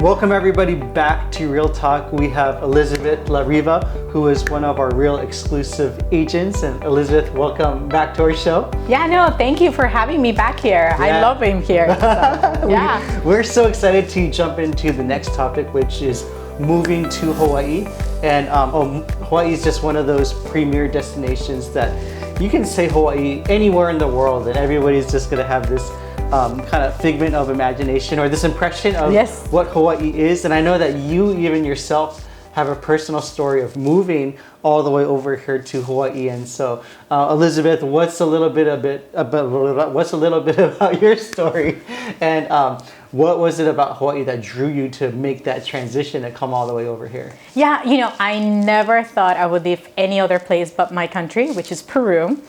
Welcome everybody back to Real Talk. We have Elizabeth La Riva, who is one of our real exclusive agents. And Elizabeth, welcome back to our show. Yeah, no, thank you for having me back here. Yeah. I love being here. So, yeah. We're so excited to jump into the next topic, which is moving to Hawaii. And Hawaii is just one of those premier destinations that you can say Hawaii anywhere in the world and everybody's just gonna have this kind of figment of imagination or this impression of what Hawaii is. And I know that you even yourself have a personal story of moving all the way over here to Hawaii. And so, Elizabeth, what's a little bit about your story, and what was it about Hawaii that drew you to make that transition and come all the way over here? Yeah, you know, I never thought I would live any other place but my country, which is Peru.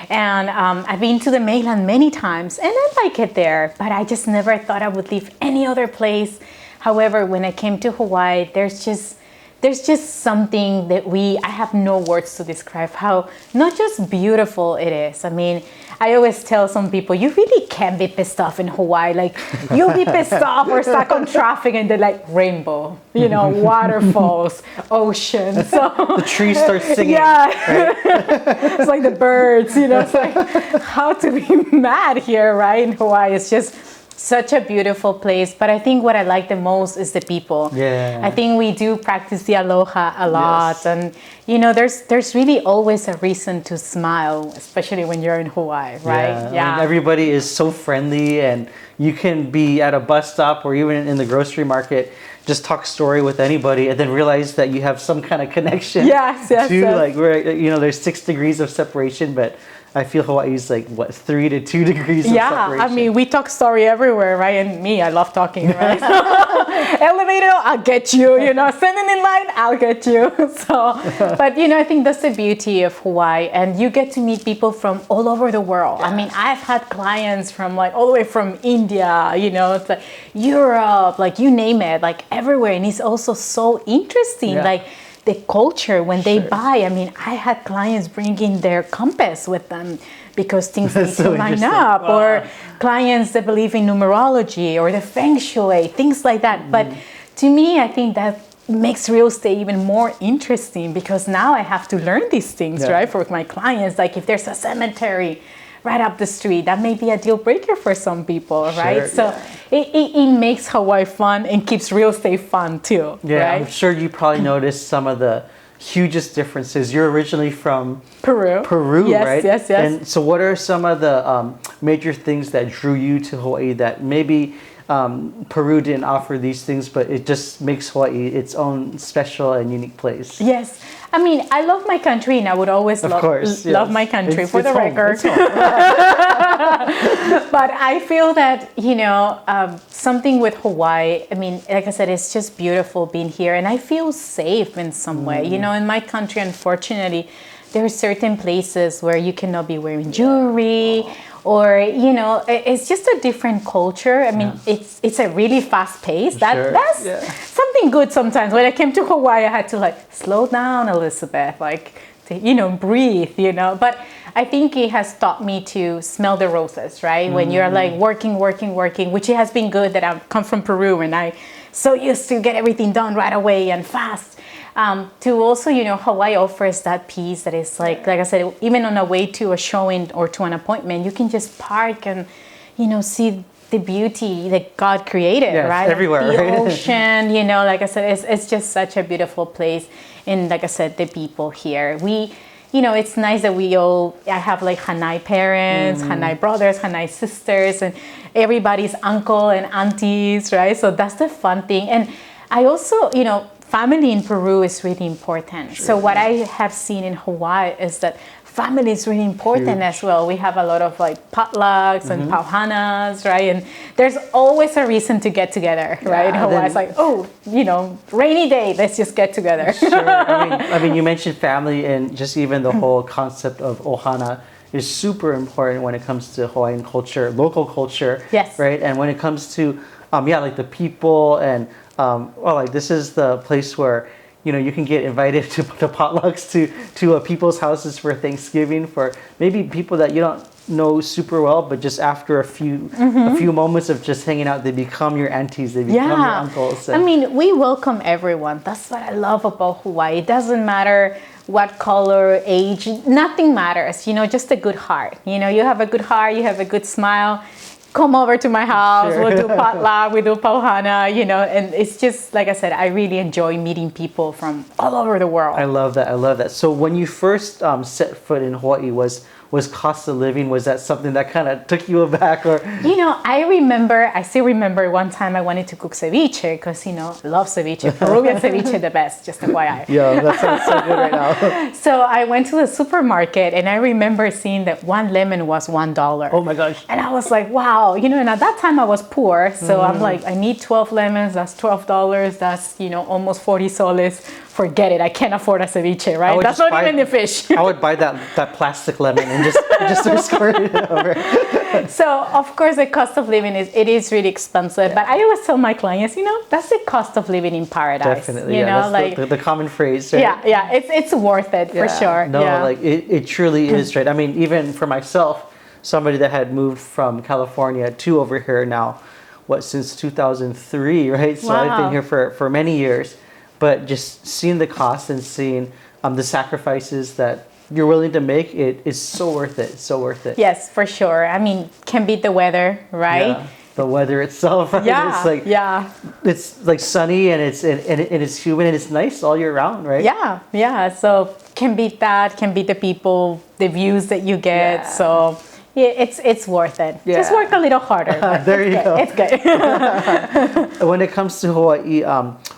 And I've been to the mainland many times and I like it there, but I just never thought I would live any other place. However, when I came to Hawaii, there's just something that I have no words to describe how not just beautiful it is. I mean, I always tell some people, you really can't be pissed off in Hawaii. Like, you'll be pissed off or stuck on traffic and they're like rainbow, you know, waterfalls, ocean. So the trees start singing. Yeah. Right? It's like the birds, you know, it's like how to be mad here, right? In Hawaii, it's just such a beautiful place. But I think what I like the most is the people. Yeah. I think we do practice the aloha a lot. Yes. And, you know, there's really always a reason to smile, especially when you're in Hawaii, right? Yeah. I mean, everybody is so friendly, and you can be at a bus stop or even in the grocery market, just talk story with anybody and then realize that you have some kind of connection like where, you know, there's 6 degrees of separation, but I feel Hawaii is like, what, 3 to 2 degrees of separation? I mean, we talk story everywhere, right? And me, I love talking, right? Elevator, I'll get you, you know, standing in line, I'll get you. So, but, you know, I think that's the beauty of Hawaii. And you get to meet people from all over the world. I mean, I've had clients from like all the way from India, you know, it's like Europe, like you name it, like everywhere. And it's also so interesting. Like, the culture when they buy. I mean, I had clients bringing their compass with them because things need to line up, or clients that believe in numerology or the feng shui, things like that. But to me, I think that makes real estate even more interesting because now I have to learn these things, right? For my clients, like if there's a cemetery right up the street, that may be a deal breaker for some people, right? So it makes Hawaii fun and keeps real estate fun too, right? I'm sure you probably noticed some of the hugest differences. You're originally from Peru, right? Yes. And so what are some of the major things that drew you to Hawaii that maybe Peru didn't offer these things, but it just makes Hawaii its own special and unique place? Yes. I mean, I love my country and I would always love my country for the record. But I feel that, you know, something with Hawaii, I mean, like I said, it's just beautiful being here and I feel safe in some way. You know, in my country, unfortunately, there are certain places where you cannot be wearing jewelry, or, you know, it's just a different culture. I mean, it's a really fast pace. That's something good sometimes. When I came to Hawaii, I had to like slow down, Elizabeth, like, you know, breathe, you know. But I think it has taught me to smell the roses, right? When you're like working, which it has been good that I've come from Peru and I so used to get everything done right away and fast. To also, you know, Hawaii offers that peace that is like I said, even on a way to a showing or to an appointment, you can just park and, you know, see the beauty that God created, right? Everywhere, the ocean, you know, like I said, it's just such a beautiful place. And like I said, the people here, you know, it's nice that I have like Hanai parents, Hanai brothers, Hanai sisters, and everybody's uncle and aunties, right? So that's the fun thing. And I also, you know, family in Peru is really important. So what I have seen in Hawaii is that family is really important as well. We have a lot of like potlucks and pauhanas, right? And there's always a reason to get together, right? In Hawaii, it's like, oh, you know, rainy day, let's just get together. I mean, you mentioned family, and just even the whole concept of ohana is super important when it comes to Hawaiian culture, local culture, right? And when it comes to, like the people and like this is the place where, you know, you can get invited to potlucks to people's houses for Thanksgiving, for maybe people that you don't know super well, but just after a few moments of just hanging out, they become your aunties, they become your uncles. I mean, we welcome everyone. That's what I love about Hawaii. It doesn't matter what color, age, nothing matters. You know, just a good heart. You know, you have a good heart, you have a good smile. Come over to my house. Sure. We'll do potluck, we do pauhana, you know, and it's just, like I said, I really enjoy meeting people from all over the world. I love that. I love that. So when you first set foot in Hawaii, was cost of living, was that something that kind of took you aback? Or you know, I still remember one time I wanted to cook ceviche because, you know, I love ceviche. Peruvian ceviche the best, just FYI. Yeah, that sounds so good right now. So I went to the supermarket and I remember seeing that one lemon was $1. Oh my gosh. And I was like, wow, you know, and at that time I was poor. So I'm like, I need 12 lemons, that's $12. That's, you know, almost 40 soles. Forget it, I can't afford a ceviche, right? That's not even the fish. I would buy that plastic lemon and just squirt it over. So of course the cost of living is really expensive, but I always tell my clients, you know, that's the cost of living in paradise. Definitely, you know, that's like the common phrase, right? Yeah, it's worth it for sure. No, like it truly is, right? I mean, even for myself, somebody that had moved from California to over here now, since 2003, right? So I've been here for many years. But just seeing the cost and seeing the sacrifices that you're willing to make, it is so worth it. So worth it. Yes, for sure. I mean, can beat the weather, right? Yeah, the weather itself, right? Yeah, it's like sunny and it's humid and it's nice all year round, right? Yeah. So can beat that. Can beat the people, the views that you get. Yeah. So. Yeah, it's worth it. Yeah. Just work a little harder. There you go. It's good. When it comes to Hawaii,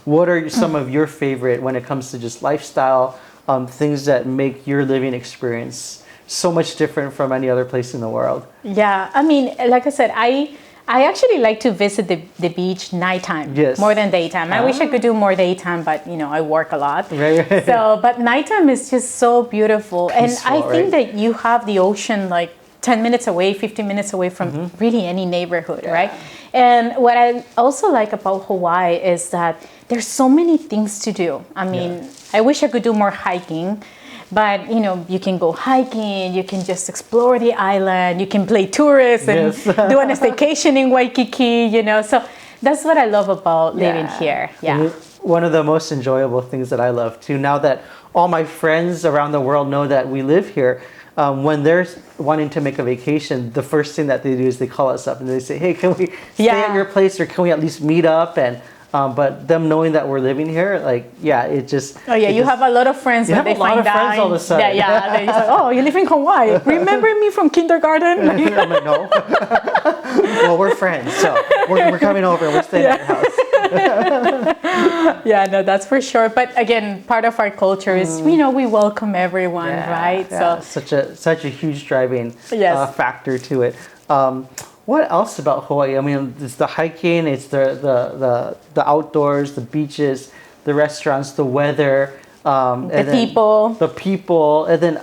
what are some of your favorite when it comes to just lifestyle, things that make your living experience so much different from any other place in the world? Yeah, I mean, like I said, I actually like to visit the beach nighttime more than daytime. I wish I could do more daytime, but you know, I work a lot. Right. So, but nighttime is just so beautiful. Peaceful, and I think that you have the ocean like 10 minutes away, 15 minutes away from really any neighborhood, right? And what I also like about Hawaii is that there's so many things to do. I mean, I wish I could do more hiking, but you know, you can go hiking, you can just explore the island, you can play tourist and do a staycation in Waikiki, you know. So that's what I love about living here. Yeah. One of the most enjoyable things that I love too, now that all my friends around the world know that we live here, when they're wanting to make a vacation, the first thing that they do is they call us up and they say, hey, can we stay at your place, or can we at least meet up? And but them knowing that we're living here, like, it just... Oh, yeah, you have a lot of friends that they find out. Friends all of a sudden. Yeah, they're just like, oh, you live in Hawaii. Remember me from kindergarten? I'm like, no. Well, we're friends, so we're coming over and we're staying at your house. Yeah, no, that's for sure. But again, part of our culture is, you know, we welcome everyone, right? Yeah. So such a huge driving factor to it. What else about Hawaii? I mean, it's the hiking, it's the outdoors, the beaches, the restaurants, the weather, the people, and then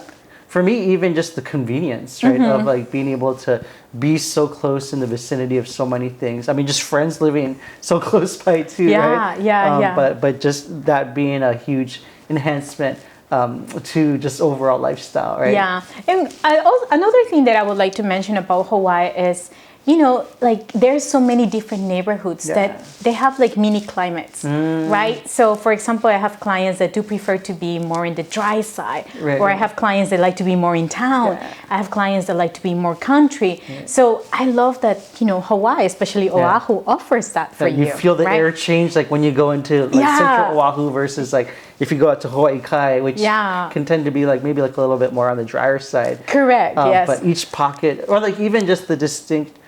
for me, even just the convenience, right, of like being able to be so close in the vicinity of so many things. I mean, just friends living so close by too, right? Yeah. But just that being a huge enhancement to just overall lifestyle, right? Yeah, and another thing that I would like to mention about Hawaii is, you know, like there's so many different neighborhoods that they have like mini climates, right? So for example, I have clients that do prefer to be more in the dry side, or I have clients that like to be more in town. I have clients that like to be more country. So I love that, you know, Hawaii, especially Oahu, offers that for you. You feel the air change, like when you go into like central Oahu versus like if you go out to Hawaii Kai, which can tend to be like maybe like a little bit more on the drier side. Correct, yes. But each pocket, or like even just the distinct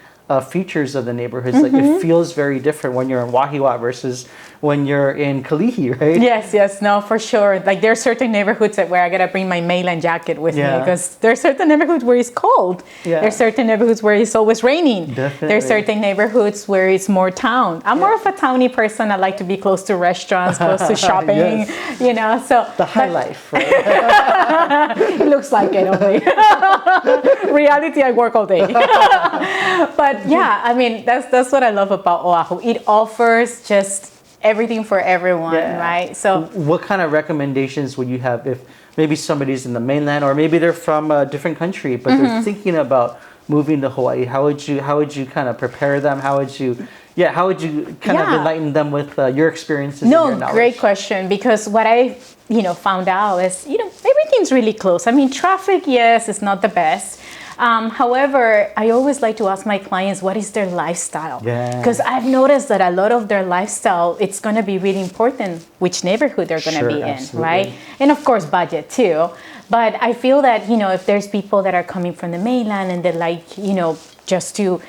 features of the neighborhoods, like it feels very different when you're in Wahiawa versus when you're in Kalihi, right? Yes, no, for sure. Like there are certain neighborhoods where I gotta bring my Mainland jacket with me, because there are certain neighborhoods where it's cold. There are certain neighborhoods where it's always raining. There are certain neighborhoods where it's more town. I'm more of a towny person. I like to be close to restaurants, close to shopping, you know. So the high life, right? It looks like it only. Reality, I work all day. But yeah, I mean, that's what I love about Oahu. It offers just everything for everyone, right? So what kind of recommendations would you have if maybe somebody's in the mainland, or maybe they're from a different country, but they're thinking about moving to Hawaii. How would you kind of prepare them? How would you kind of enlighten them with your experiences and your knowledge? Great question, because what I found out is everything's really close. I mean, traffic, yes, is not the best. However, I always like to ask my clients, what is their lifestyle? Because I've noticed that a lot of their lifestyle, it's going to be really important which neighborhood they're going to be in, right? And of course, budget too. But I feel that, if there's people that are coming from the mainland and they like, just to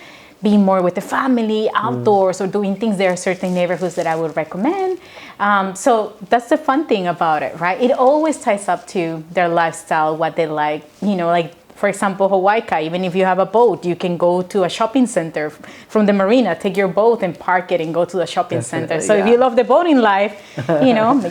be more with the family, outdoors, or doing things, there are certain neighborhoods that I would recommend. So that's the fun thing about it, right? It always ties up to their lifestyle, what they like, like, for example, Hawaii, even if you have a boat, you can go to a shopping center from the marina, take your boat and park it and go to the shopping center. So if you love the boating life,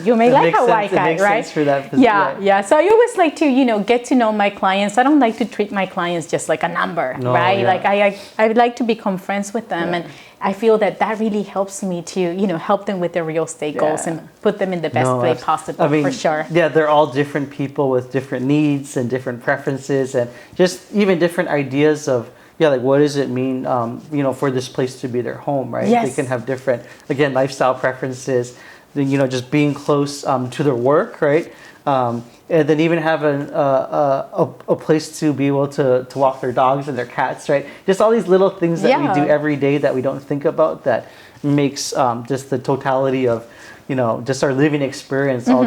you may like Hawaii, right? Sense for that. Yeah. So I always like to, get to know my clients. I don't like to treat my clients just like a number, right? Like I like to become friends with them, and I feel that really helps me to, help them with their real estate goals and put them in the best way possible, for sure. Yeah, they're all different people with different needs and different preferences, and just even different ideas of, like, what does it mean, for this place to be their home, right? Yes. They can have different, again, lifestyle preferences, then, just being close to their work, right? And then even have a place to be able to walk their dogs and their cats, right? Just all these little things that we do every day that we don't think about, that makes just the totality of, just our living experience all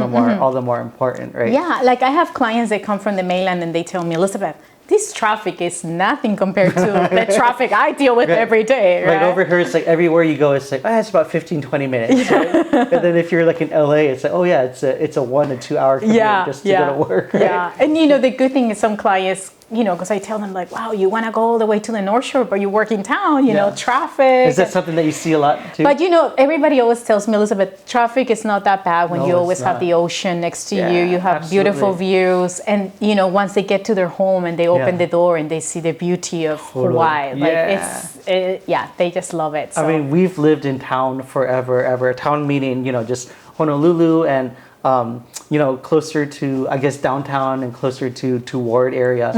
the more important, right? Yeah, like I have clients that come from the mainland and they tell me, Elizabeth, this traffic is nothing compared to the traffic I deal with every day, right? Like over here, it's like everywhere you go, it's like, it's about 15, 20 minutes. Right? And then if you're like in LA, it's like, it's a 1 to 2 hour commute just to go to work, right? Yeah, and the good thing is some clients, because I tell them like, wow, you want to go all the way to the North Shore, but you work in town, traffic. Is that something that you see a lot too? But everybody always tells me, Elizabeth, traffic is not that bad when you always have the ocean next to you. You have beautiful views, and once they get to their home and they open the door and they see the beauty of Hawaii, like they just love it. So. I mean, we've lived in town forever, ever. Town meaning, just Honolulu and closer to, I guess, downtown and closer to Ward area.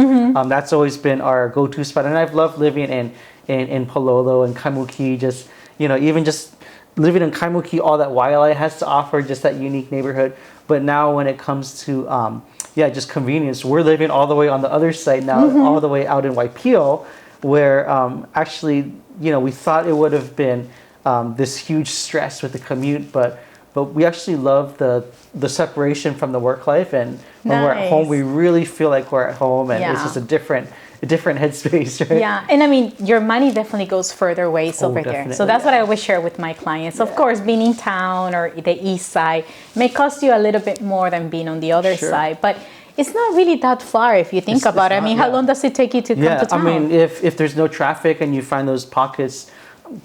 That's always been our go-to spot. And I've loved living in Palolo and Kaimuki, just, even just living in Kaimuki, all that Waialae has to offer, just that unique neighborhood. But now when it comes to, just convenience, we're living all the way on the other side now, all the way out in Waipio, where actually, we thought it would have been this huge stress with the commute, but we actually love the separation from the work life, and when we're at home, we really feel like we're at home, and it's just a different headspace, right? Yeah, and I mean, your money definitely goes further ways over there. So that's what I always share with my clients. Of course, being in town or the east side may cost you a little bit more than being on the other side, but it's not really that far if you think about it. I mean, how long does it take you to come to town? I mean, if there's no traffic and you find those pockets,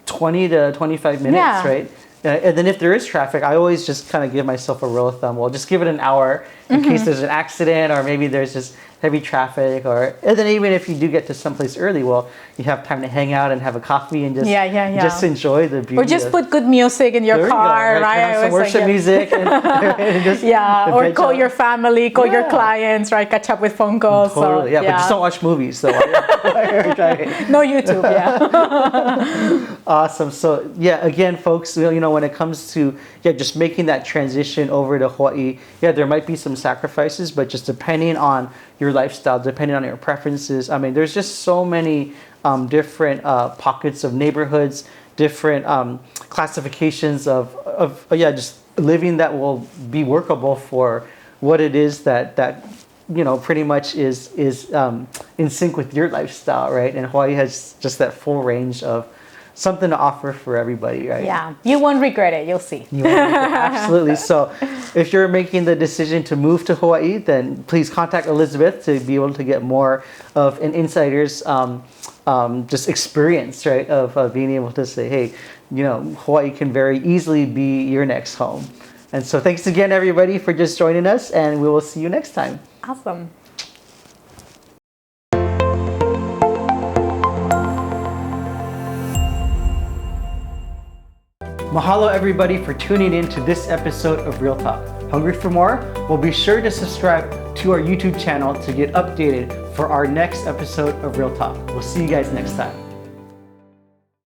20 to 25 minutes, right? And then if there is traffic, I always just kind of give myself a rule of thumb. Well, just give it an hour in case there's an accident, or maybe there's just heavy traffic, and then even if you do get to someplace early, well, you have time to hang out and have a coffee and just enjoy the beauty. Or just put good music in your car, right? Have some worship music. And just or call your family, call your clients, right? Catch up with phone calls. Totally, but just don't watch movies. So no YouTube, Awesome. So again, folks, when it comes to just making that transition over to Hawaii, there might be some sacrifices, but just depending on your lifestyle, depending on your preferences. I mean, there's just so many different pockets of neighborhoods, different classifications of just living that will be workable for what it is that pretty much is in sync with your lifestyle, right? And Hawaii has just that full range of something to offer for everybody, right? Yeah, you won't regret it. You'll see. Absolutely. So if you're making the decision to move to Hawaii, then please contact Elizabeth to be able to get more of an insider's just experience, right? Of being able to say, hey, Hawaii can very easily be your next home. And so thanks again, everybody, for just joining us, and we will see you next time. Awesome. Mahalo, everybody, for tuning in to this episode of Real Talk. Hungry for more? Well, be sure to subscribe to our YouTube channel to get updated for our next episode of Real Talk. We'll see you guys next time.